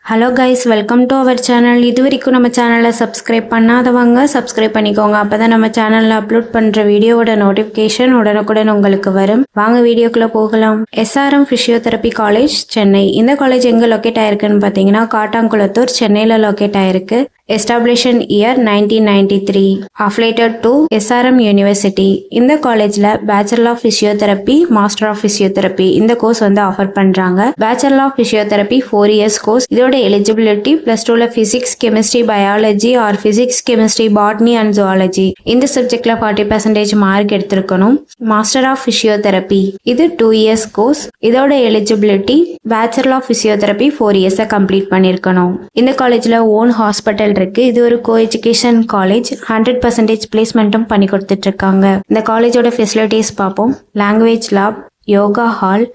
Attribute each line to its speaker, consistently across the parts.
Speaker 1: Hello guys, welcome to our channel. இதுவரைக்கும் நம்ம சேனலை சப்ஸ்கிரைப் பண்ணாதவங்க சப்ஸ்கிரைப் பண்ணிக்கோங்க. அப்பதான் நம்ம சேனல்ல அப்லோட் பண்ற வீடியோவோட நோட்டிஃபிகேஷன் உடனுக்குடன் உங்களுக்கு வரும். வாங்க வீடியோக்குள்ள போகலாம். SRM Physiotherapy College Chennai. இந்த காலேஜ் எங்க லொகேட் ஆயிருக்குன்னு பாத்தீங்கன்னா காட்டாங்குளத்தூர் சென்னையில லொகேட் ஆயிருக்கு. Established in year 1993. Affiliated to SRM University. இந்த காலேஜ்ல Bachelor of Physiotherapy, Master of Physiotherapy இந்த கோர்ஸ் வந்து ஆஃபர் பண்றாங்க. Bachelor of Physiotherapy 4 years course. இதோட eligibility +2ல Physics, Chemistry, Biology or Physics, Chemistry, Botany and Zoology இந்த சப்ஜெக்ட்ல 40% mark எடுத்திருக்கணும். Master of Physiotherapy இது 2 years course. இதோட eligibility Bachelor of Physiotherapy 4 years complete பண்ணிருக்கணும். இந்த காலேஜ்ல ஓன் ஹாஸ்பிட்டல் இருக்கு. இது ஒரு கோ-எஜுகேஷன் காலேஜ். 100% பிளேஸ்மெண்ட்டும் பண்ணி கொடுத்துட்டு இருக்காங்க. இந்த காலேஜோட ஃபெசிலிட்டிஸ் பார்ப்போம். Language lab, yoga hall,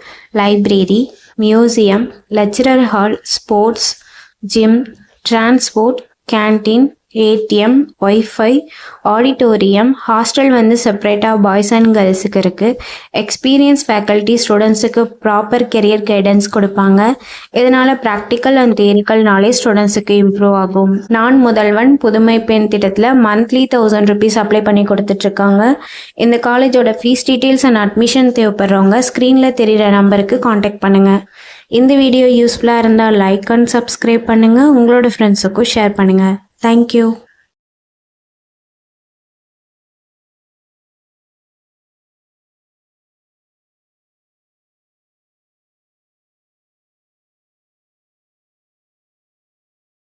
Speaker 1: library, museum, lecturer hall, sports, gym, transport, canteen, ATM, wifi, auditorium, hostel வந்து செப்பரேட்டாக பாய்ஸ் அண்ட் கேர்ள்ஸுக்கு இருக்குது. எக்ஸ்பீரியன்ஸ் ஃபேக்கல்ட்டி ஸ்டூடெண்ட்ஸுக்கு ப்ராப்பர் கெரியர் கைடன்ஸ் கொடுப்பாங்க. இதனால் ப்ராக்டிக்கல் அண்ட் தியரிக்கல் நாலேஜ் ஸ்டூடெண்ட்ஸுக்கு இம்ப்ரூவ் ஆகும். நான் முதல்வன் புதுமை பெண் திட்டத்தில் மந்த்லி 1000 rupees அப்ளை பண்ணி கொடுத்துட்ருக்காங்க. இந்த காலேஜோட ஃபீஸ் டீட்டெயில்ஸ் அண்ட் அட்மிஷன் தேவைப்படுறவங்க ஸ்க்ரீனில் தெரிகிற நம்பருக்கு காண்டாக்ட் பண்ணுங்கள். இந்த வீடியோ யூஸ்ஃபுல்லாக இருந்தால் லைக் அண்ட் சப்ஸ்கிரைப் பண்ணுங்கள். உங்களோட ஃப்ரெண்ட்ஸுக்கும் ஷேர் பண்ணுங்கள். Thank you.